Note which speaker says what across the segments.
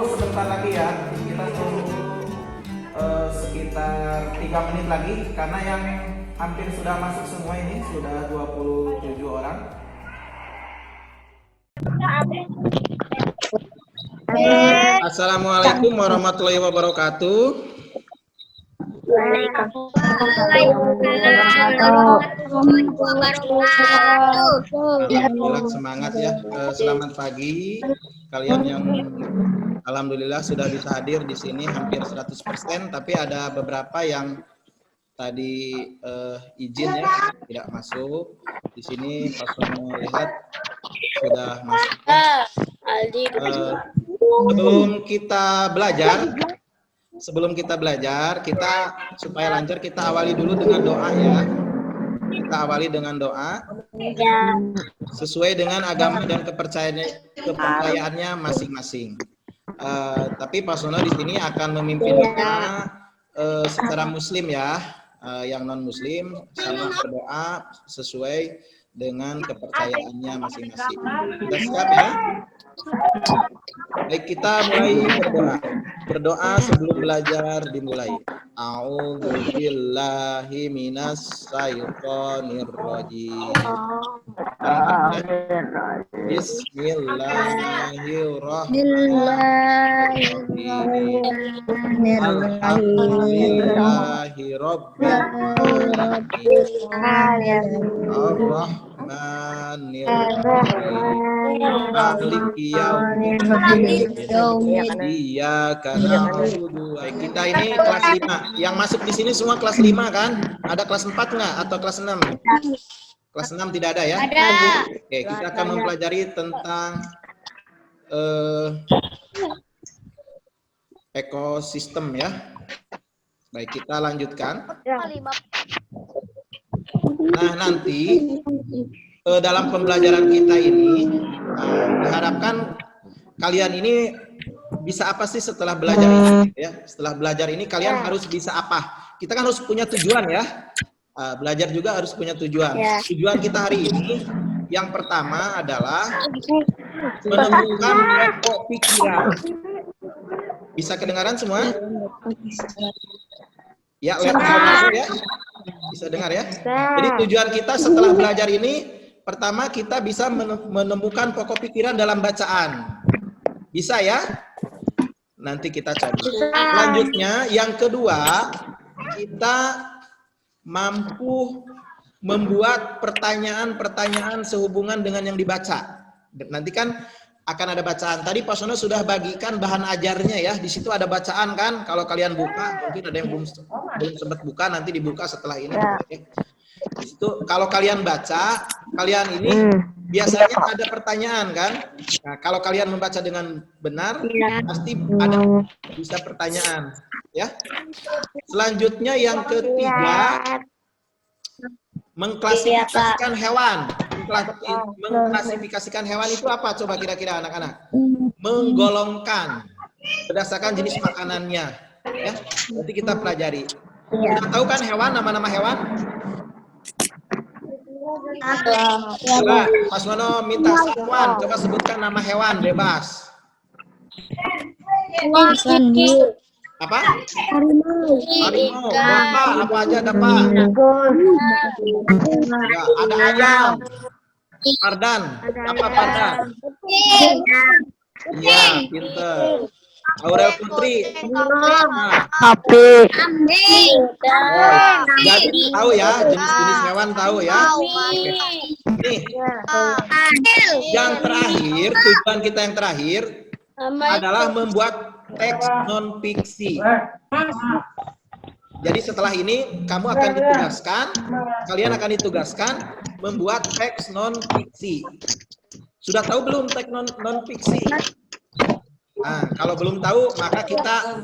Speaker 1: tunggu sebentar lagi ya. Kita tunggu sekitar 3 menit lagi karena yang hampir sudah masuk semua ini sudah 27 orang. Assalamualaikum warahmatullahi wabarakatuh. Alhamdulillah, semangat ya. Selamat pagi kalian yang alhamdulillah sudah bisa hadir di sini hampir 100%, tapi ada beberapa yang tadi izin ya tidak masuk. Di sini pas mau lihat sudah masuk. Sebelum kita belajar, kita supaya lancar kita awali dulu dengan doa ya. Kita awali dengan doa sesuai dengan agama dan kepercayaannya masing-masing. Tapi Pak Sono di sini akan memimpin doa secara Muslim ya, yang non Muslim sama berdoa sesuai dengan kepercayaannya masing-masing. Sudah siap ya? Baik, kita mulai berdoa. Berdoa sebelum belajar dimulai. A'udzubillahi minas syaitonir rajim. Bismillahirrahmanirrahim. Alhamdulillahirabbil Ar-Rahmanirrahim. Maliki yaumiddin. Iyyaka na'budu. Kita ini kelas 5. Yang masuk di sini semua kelas 5 kan? Ada kelas 4 enggak atau kelas 6? Kelas 6 tidak ada ya?
Speaker 2: Ada.
Speaker 1: Oke, kita akan mempelajari tentang ekosistem ya. Baik, kita lanjutkan. Nah, nanti dalam pembelajaran kita ini diharapkan kalian ini bisa apa sih setelah belajar ini ya? Setelah belajar ini kalian harus bisa apa? Kita kan harus punya tujuan ya. Belajar juga harus punya tujuan. Tujuan kita hari ini yang pertama adalah menemukan pokok pikiran. Bisa kedengaran semua? Ya, lihat ya. Bisa dengar ya? Jadi tujuan kita setelah belajar ini pertama kita bisa menemukan pokok pikiran dalam bacaan. Bisa ya? Nanti kita coba. Selanjutnya yang kedua, kita mampu membuat pertanyaan-pertanyaan sehubungan dengan yang dibaca. Nanti kan akan ada bacaan. Tadi Pak Sono sudah bagikan bahan ajarnya ya. Di situ ada bacaan kan. Kalau kalian buka, mungkin ada yang belum sempat buka, nanti dibuka setelah ini. Di situ kalau kalian baca, kalian ini biasanya ada pertanyaan kan. Nah, kalau kalian membaca dengan benar, pasti ada bisa pertanyaan ya. Selanjutnya yang ketiga, mengklasifikasikan hewan. Mengklasifikasikan hewan itu apa coba kira-kira anak-anak? Menggolongkan berdasarkan jenis makanannya ya. Nanti kita pelajari. Kita tahu kan hewan, nama-nama hewan? Coba Mas Mono minta Satuan, coba sebutkan nama hewan bebas. Apa? Harimau. Apa aja ada Pak? Ya, ada ayam. Pardan. Apa pardan? Iya, pinter. Aurel Putri.
Speaker 3: Sapi.
Speaker 1: Jadi tahu ya jenis-jenis hewan tahu ya. Nih. Yang terakhir, tujuan kita yang terakhir adalah membuat teks non fiksi. Jadi setelah ini kalian akan ditugaskan membuat teks non fiksi. Sudah tahu belum teks non fiksi? Nah, kalau belum tahu maka kita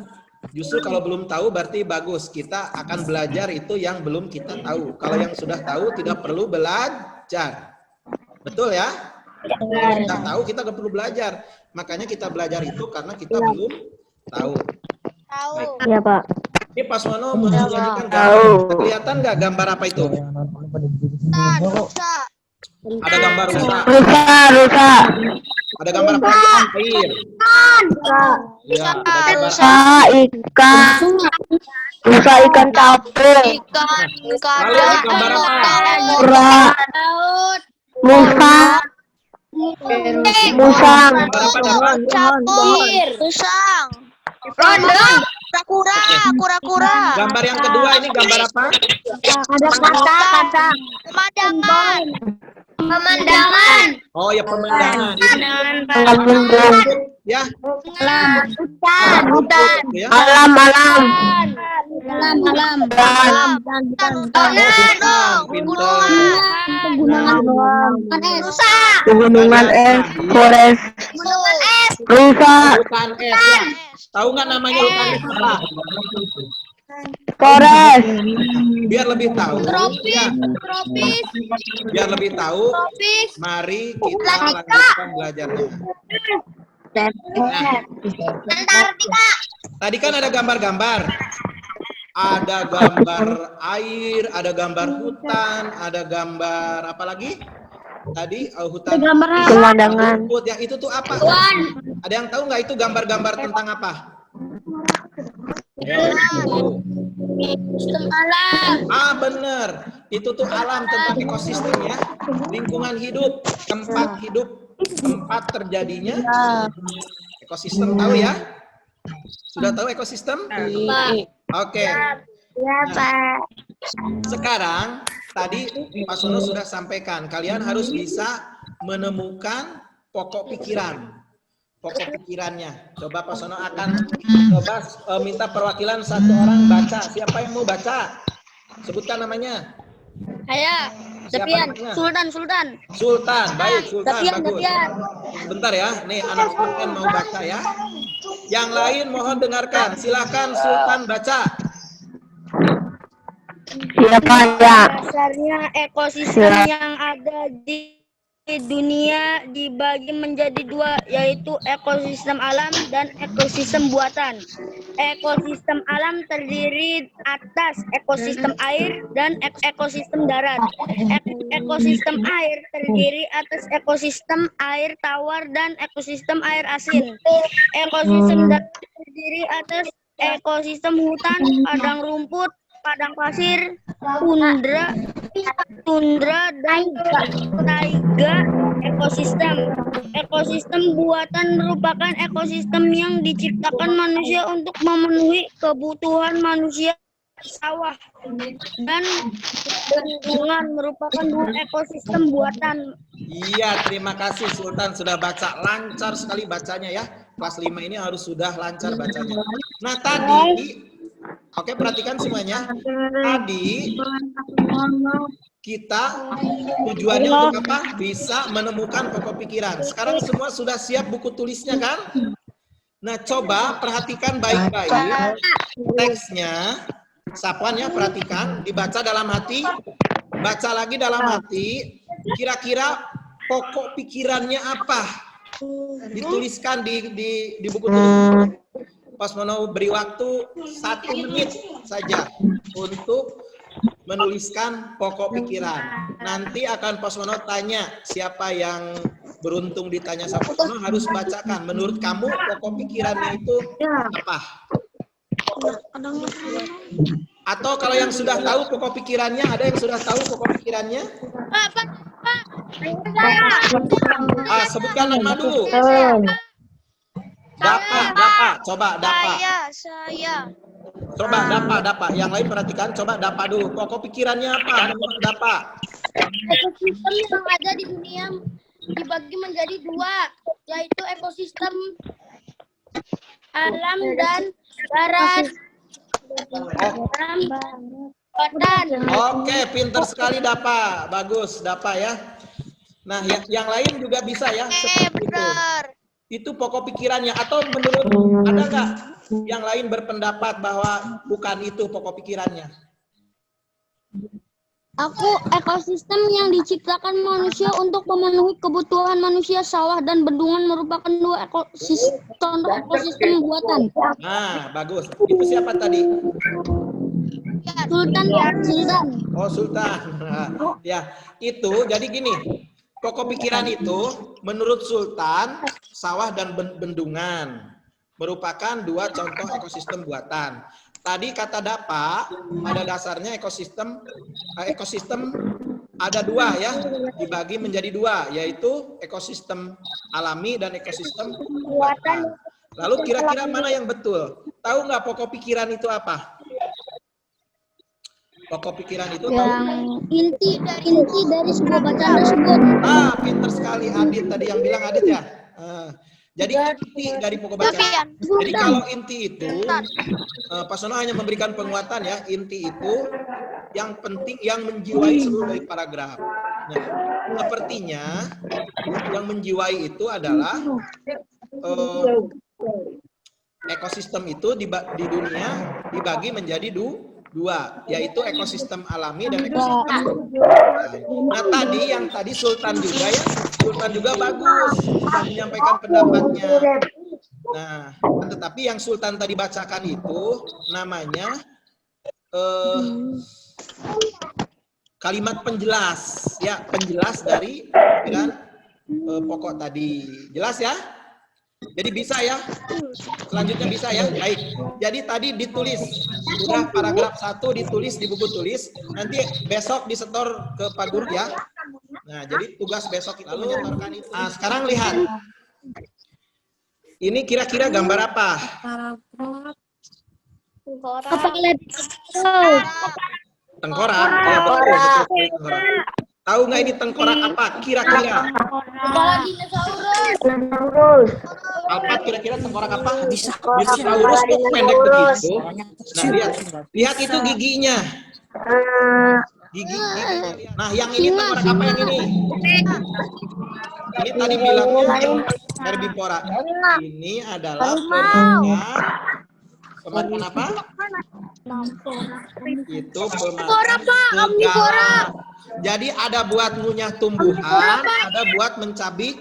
Speaker 1: justru kalau belum tahu berarti bagus. Kita akan belajar itu yang belum kita tahu. Kalau yang sudah tahu tidak perlu belajar. Betul ya? Kalau sudah tahu kita nggak perlu belajar. Makanya kita belajar itu karena kita belum tahu.
Speaker 3: Iya, Pak.
Speaker 1: Ini Pak Sono menunjukkan gambar. Kelihatan nggak gambar apa itu? Ada gambar rusa.
Speaker 3: Rusa.
Speaker 1: Ada gambar apa? Air. Ya, ada gambar
Speaker 3: Rusa ikan. Rusa ikan capek.
Speaker 1: Lalu ada gambar apa?
Speaker 3: Kura. Musa. Musang.
Speaker 1: Gambar apa dapat?
Speaker 2: Musang. Kura-kura.
Speaker 1: Gambar yang kedua ini gambar apa?
Speaker 3: Ada kata.
Speaker 2: Pemandangan.
Speaker 1: Oh ya, pemandangan. Ya.
Speaker 3: Hutan.
Speaker 1: Ya.
Speaker 3: Alam. Pegunungan es. Forest. Rusa.
Speaker 1: Hutan es. Ya. Tahu nggak namanya hutan es apa?
Speaker 3: Forest.
Speaker 1: Biar lebih tahu. Ya.
Speaker 2: Tropis.
Speaker 1: Biar lebih tahu, mari kita lanjutkan belajarnya. Nah,
Speaker 2: Antartika.
Speaker 1: tadi kan ada gambar-gambar. Ada gambar air, ada gambar hutan, ada gambar apa lagi? Tadi hutan.
Speaker 3: Pemandangan.
Speaker 1: Rumput. Ya, itu tuh apa? Ada yang tahu nggak itu gambar-gambar tentang apa? Ya,
Speaker 2: Sistem alam.
Speaker 1: bener. Itu tuh alam tentang ekosistem ya. Lingkungan hidup, tempat terjadinya ekosistem. Tahu ya? Sudah tahu ekosistem? Oke. Nah, sekarang tadi Pak Sono sudah sampaikan, kalian harus bisa menemukan pokok pikiran. Pokok pikirannya. Coba Pak Sono akan coba minta perwakilan satu orang baca. Siapa yang mau baca? Sebutkan namanya.
Speaker 2: Saya.
Speaker 1: Siapa
Speaker 2: Dapian.
Speaker 1: namanya?
Speaker 2: Sultan.
Speaker 1: Sultan. Baik, Sultan.
Speaker 2: Dapian.
Speaker 1: Bagus. Bentar ya. Nih anak Sultan mau baca ya. Yang lain mohon dengarkan. Silakan Sultan baca.
Speaker 3: Siapa ya?
Speaker 2: Dasarnya ekosistem yang ada di dunia dibagi menjadi dua, yaitu ekosistem alam dan ekosistem buatan. Ekosistem alam terdiri atas ekosistem air dan ekosistem darat. Ekosistem air terdiri atas ekosistem air tawar dan ekosistem air asin. Ekosistem darat terdiri atas ekosistem hutan, padang rumput, padang pasir, tundra dan taiga. Ekosistem buatan merupakan ekosistem yang diciptakan manusia untuk memenuhi kebutuhan manusia. Sawah dan bendungan merupakan dua ekosistem buatan.
Speaker 1: Iya, terima kasih Sultan sudah baca. Lancar sekali bacanya ya. Kelas 5 ini harus sudah lancar bacanya. Nah, tadi oke, perhatikan semuanya. Tadi kita tujuannya untuk apa? Bisa menemukan pokok pikiran. Sekarang semua sudah siap buku tulisnya kan? Nah, coba perhatikan baik-baik teksnya. Sapuan ya, perhatikan. Dibaca dalam hati. Baca lagi dalam hati. Kira-kira pokok pikirannya apa? Dituliskan di buku tulis. Pas mau beri waktu 1 menit saja untuk menuliskan pokok pikiran. Nanti akan Pak Sono tanya siapa yang beruntung ditanya sama Pak Sono harus bacakan. Menurut kamu pokok pikirannya itu apa? Atau kalau yang sudah tahu pokok pikirannya, ada yang sudah tahu pokok pikirannya? Sebutkan nama dulu. Coba Dapa.
Speaker 2: Saya.
Speaker 1: Coba Dapa. Yang lain perhatikan, coba Dapa dulu. Pokok pikirannya apa? Menurut Dapa.
Speaker 2: Ekosistem yang ada di dunia dibagi menjadi dua, yaitu ekosistem alam dan darat.
Speaker 1: Oke, pinter sekali Dapa. Bagus Dapa ya. Nah, yang lain juga bisa ya. Seperti itu. Itu pokok pikirannya. Atau menurut ada nggak yang lain berpendapat bahwa bukan itu pokok pikirannya?
Speaker 2: Ekosistem yang diciptakan manusia untuk memenuhi kebutuhan manusia. Sawah dan bendungan merupakan dua ekosistem buatan.
Speaker 1: Nah, bagus. Itu siapa tadi?
Speaker 2: Sultan.
Speaker 1: Oh, Sultan. Ya, itu jadi gini. Pokok pikiran itu menurut Sultan, sawah dan bendungan merupakan dua contoh ekosistem buatan. Tadi kata Dapa, pada dasarnya ekosistem ada dua ya, dibagi menjadi dua, yaitu ekosistem alami dan ekosistem buatan. Lalu kira-kira mana yang betul? Tahu nggak pokok pikiran itu apa? Pokok pikiran itu tahu?
Speaker 2: Inti dari sebuah bacaan tersebut.
Speaker 1: Ah, pinter sekali Adit tadi yang bilang Adit ya. Jadi inti dari pokok bacaan. Jadi kalau inti itu, Pak Sono hanya memberikan penguatan ya. Inti itu yang penting, yang menjiwai seluruh dari paragraf. Nah, sepertinya yang menjiwai itu adalah ekosistem itu di dunia dibagi menjadi dua, yaitu ekosistem alami dan ekosistem. Nah tadi Sultan juga ya, Sultan juga bagus menyampaikan pendapatnya. Nah, tetapi yang Sultan tadi bacakan itu namanya kalimat penjelas, ya penjelas dari pokok tadi. Jelas ya? Jadi bisa ya? Selanjutnya bisa ya? Baik. Jadi tadi ditulis, sudah paragraf 1 ditulis di buku tulis, nanti besok disetor ke Pak Guru ya. Nah, jadi tugas besok itu menyetorkan itu. Nah, sekarang lihat. Ini kira-kira gambar apa? Tengkorak. Ya, betul, tengkorak. Tahu nggak ini tengkorak apa? Kira-kira.
Speaker 3: Dinosaurus.
Speaker 1: Apa kira-kira tengkorak apa? Dinosaurus kok pendek begitu. Nah, lihat itu giginya. Gigi. Nah, yang ini tengkorak apa yang ini? Ini tadi bilangnya herbivora. Ini adalah pemakan apa? Itu pemakan segala. Jadi ada buat ngunyah tumbuhan, ada buat mencabik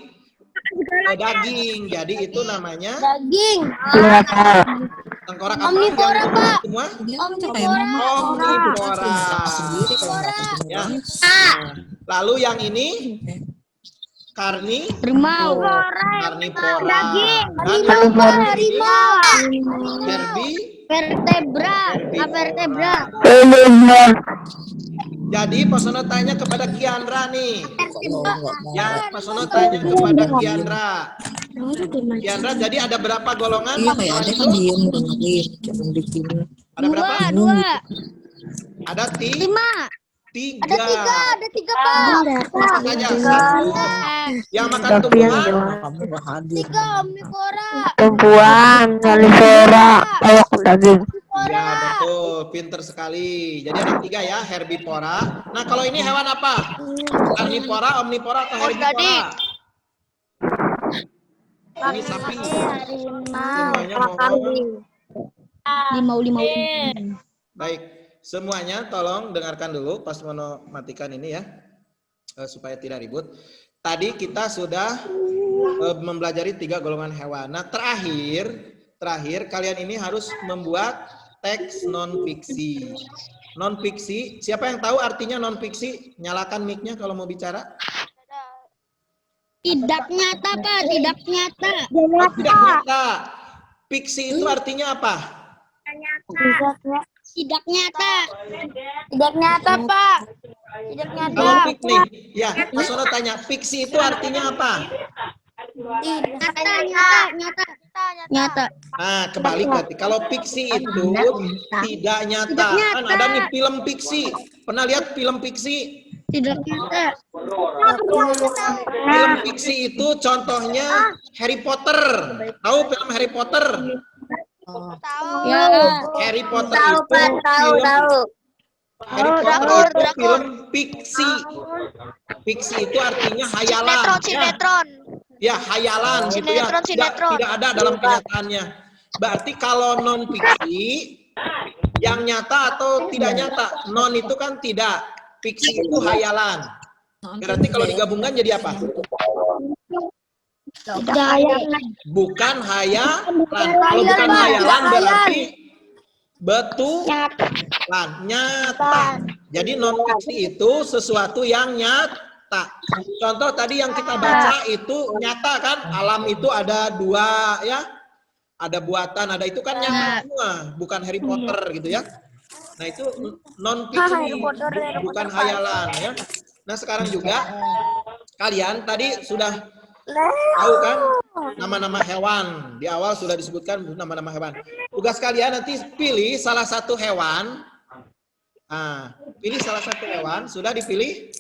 Speaker 1: daging. Jadi itu namanya
Speaker 2: Daging.
Speaker 1: tengkorak apa? Omnivora, Pak. Semua? Omnivora. Ya. Lalu yang ini
Speaker 2: Rimau.
Speaker 1: karnivora.
Speaker 2: Harimau. Vertebra.
Speaker 1: Jadi Pak Sono tanya kepada Kiandra nih. Ya, Pak Sono tanya kepada Kiandra. Kiandra, jadi ada berapa golongan?
Speaker 4: Iya kayak ada kan diem dengerin.
Speaker 1: Ada berapa?
Speaker 2: Dua.
Speaker 1: Ada 3.
Speaker 2: Ada tiga, Pak.
Speaker 1: Apa saja? Yang makan tumbuhan.
Speaker 4: Kamu nggak hadir.
Speaker 2: Omnivora.
Speaker 3: Tumbuhan, karnivora, pokok daging.
Speaker 1: Ya betul, pinter sekali. Jadi ada 3 ya, herbivora. Nah kalau ini hewan apa? Karnivora, omnivora, atau herbivora? Ini sapi. Semuanya mohon.
Speaker 2: Limau.
Speaker 1: Baik, semuanya tolong dengarkan dulu pas Mono matikan ini ya, supaya tidak ribut. Tadi kita sudah mempelajari 3 golongan hewan. Nah terakhir kalian ini harus membuat teks non-fiksi. Non-fiksi, siapa yang tahu artinya non-fiksi? Nyalakan mic-nya kalau mau bicara.
Speaker 2: Tidak nyata, Pak. Tidak nyata.
Speaker 1: Oh, tidak nyata. Fiksi itu artinya apa?
Speaker 2: Tidak nyata. Tidak nyata, Pak. Tidak nyata.
Speaker 1: Kalau fiksi nih, ya, Mas Sono tanya, fiksi itu artinya apa?
Speaker 2: Nyata.
Speaker 1: Nah, kebalik berarti. Kalau fiksi itu tidak nyata. Kan ada nih film fiksi. Pernah lihat film fiksi?
Speaker 2: Tidak nyata.
Speaker 1: Film fiksi itu contohnya Harry Potter. Tahu film Harry Potter?
Speaker 2: Ya.
Speaker 1: Harry Potter itu film. Harry Potter itu film fiksi. Fiksi itu artinya hayalan. Ya, hayalan gitu ya. Tidak ada dalam kenyataannya. Berarti kalau non fiksi yang nyata atau tidak nyata? Non itu kan tidak. Fiksi itu hayalan. Berarti kalau digabungkan jadi apa? Bukan hayalan. Kalau bukan hayalan berarti betulan, nyata. Jadi non fiksi itu sesuatu yang nyata. tak. Contoh tadi yang kita baca itu nyata kan? Alam itu ada 2 ya. Ada buatan, ada itu kan nyata semua, bukan Harry Potter gitu ya. Nah, itu non fiksi, bukan hayalan ya. Nah, sekarang juga kalian tadi sudah tahu kan nama-nama hewan. Di awal sudah disebutkan nama-nama hewan. Tugas kalian nanti pilih salah satu hewan. Nah, pilih salah satu hewan, sudah dipilih?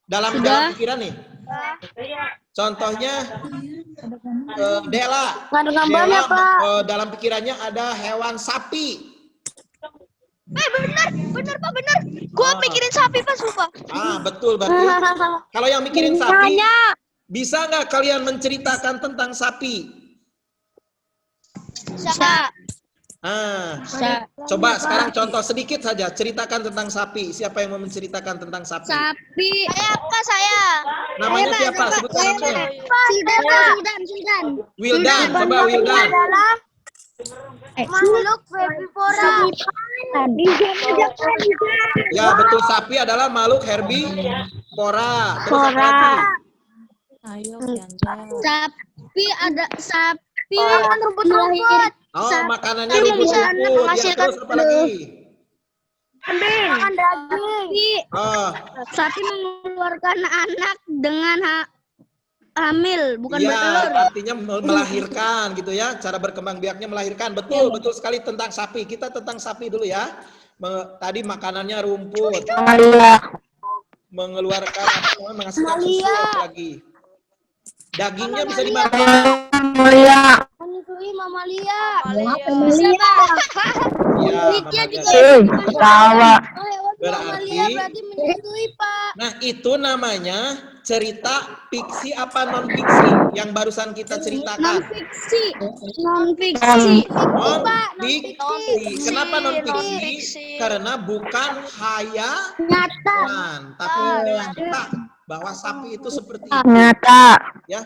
Speaker 1: Dalam pikiran nih. Contohnya Dela.
Speaker 2: Nggak ada gambarnya, Pak.
Speaker 1: Dalam pikirannya ada hewan sapi.
Speaker 2: Bener Pak, bener. Gua mikirin sapi Pak, sumpah.
Speaker 1: Betul berarti. Kalau yang mikirin sapi, bisa nggak kalian menceritakan tentang sapi?
Speaker 2: Bisa.
Speaker 1: Coba sekarang contoh sedikit saja, ceritakan tentang sapi. Siapa yang mau menceritakan tentang sapi?
Speaker 2: Sapi. Saya.
Speaker 1: Namanya siapa? Sebutkan namanya.
Speaker 2: Sildan.
Speaker 1: Wildan, coba Wildan.
Speaker 2: Makhluk herbivora.
Speaker 1: Ya betul, sapi adalah makhluk herbivora. Terus apa lagi?
Speaker 4: Ayo, Bianca.
Speaker 2: Sapi makan rumput-rumput.
Speaker 1: Makanannya rumput-rumput. Ya, terus apa lagi?
Speaker 2: Makan daging. Sapi mengeluarkan anak dengan hamil, bukan bertelur.
Speaker 1: Artinya melahirkan gitu ya. Cara berkembang biaknya melahirkan. Betul sekali tentang sapi. Kita tentang sapi dulu ya. Tadi makanannya rumput. Mengeluarkan menghasilkan susu lagi. Dagingnya bisa dimakan.
Speaker 2: Menyusui mamalia.
Speaker 1: Ya,
Speaker 2: berarti menyusui, Pak.
Speaker 1: Nah, itu namanya cerita fiksi apa non fiksi yang barusan kita ceritakan.
Speaker 2: Non fiksi.
Speaker 1: Kenapa non fiksi? Karena bukan hayalan, tapi nyata bahwa sapi itu seperti itu.
Speaker 3: Nyata.
Speaker 1: Ya.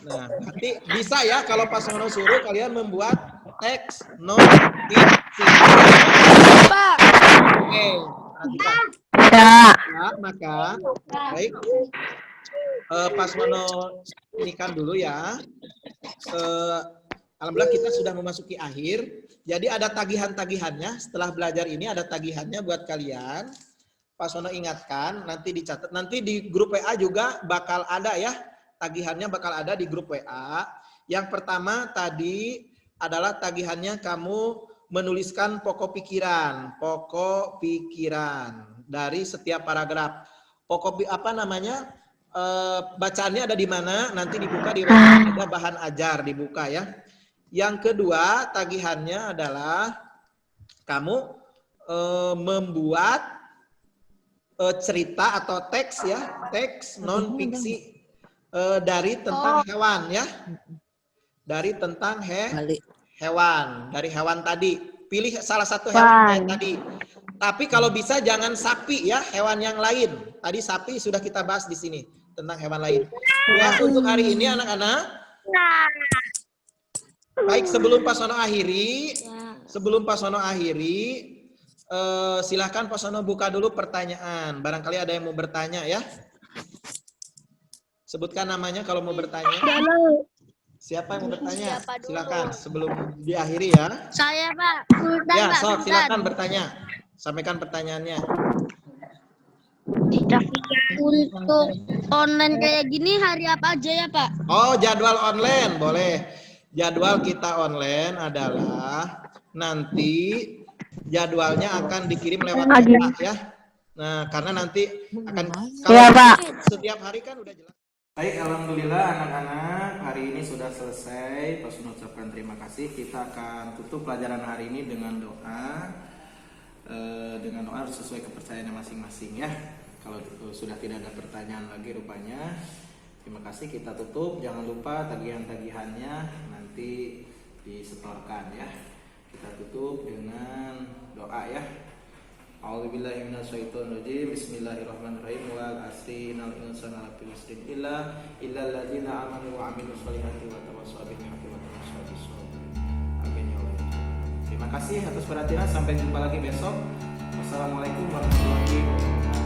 Speaker 1: Nah, nanti bisa ya kalau Pak Sono suruh kalian membuat teks non fiksi.
Speaker 2: Pak.
Speaker 1: Oke, perhatikan.
Speaker 3: Ya.
Speaker 1: Ya, maka baik. Pak Sono ini kan dulu ya. Alhamdulillah kita sudah memasuki akhir. Jadi ada tagihan-tagihannya. Setelah belajar ini ada tagihannya buat kalian. Pak Sono ingatkan, nanti dicatat. Nanti di grup WA juga bakal ada ya. Tagihannya bakal ada di grup WA. Yang pertama tadi adalah tagihannya kamu menuliskan pokok pikiran dari setiap paragraf. Bacaannya ada di mana? Nanti dibuka di WA, ada bahan ajar dibuka ya. Yang kedua tagihannya adalah kamu membuat cerita atau teks ya, teks non fiksi. Dari tentang hewan ya, dari tentang hewan, dari hewan tadi. Pilih salah satu hewan tadi. Tapi kalau bisa jangan sapi ya, hewan yang lain. Tadi sapi sudah kita bahas di sini tentang hewan lain. Ya, untuk hari ini anak-anak. Baik, sebelum Pak Sono akhiri, silahkan Pak Sono buka dulu pertanyaan. Barangkali ada yang mau bertanya ya. Sebutkan namanya kalau mau bertanya. Siapa yang mau bertanya? Silakan sebelum diakhiri ya.
Speaker 2: Saya Pak. Sultan,
Speaker 1: Ya,
Speaker 2: Pak.
Speaker 1: silakan bertanya. Sampaikan pertanyaannya.
Speaker 2: Untuk online kayak gini hari apa aja ya Pak?
Speaker 1: Oh, jadwal online boleh. Jadwal kita online adalah nanti jadwalnya akan dikirim lewat WA ya. Nah, karena nanti akan setiap hari kan udah jelas. Baik, alhamdulillah anak-anak hari ini sudah selesai. Pas mengucapkan terima kasih. Kita akan tutup pelajaran hari ini dengan doa sesuai kepercayaannya masing-masing ya. Kalau sudah tidak ada pertanyaan lagi rupanya, terima kasih, kita tutup. Jangan lupa tagihan-tagihannya nanti disetorkan ya. Kita tutup dengan doa ya. A'udzubillahi minasyaitonirrajim. Bismillahirrahmanirrahim. Wal asri innal insana lafi khusrin illal ladzina amanu wa 'amilus sholihati wa tawassaw bil haqqi wa tawassaw bis sabr. Amin ya Allah. Terima kasih atas perhatiannya. Sampai jumpa lagi besok. Wassalamualaikum warahmatullahi wabarakatuh.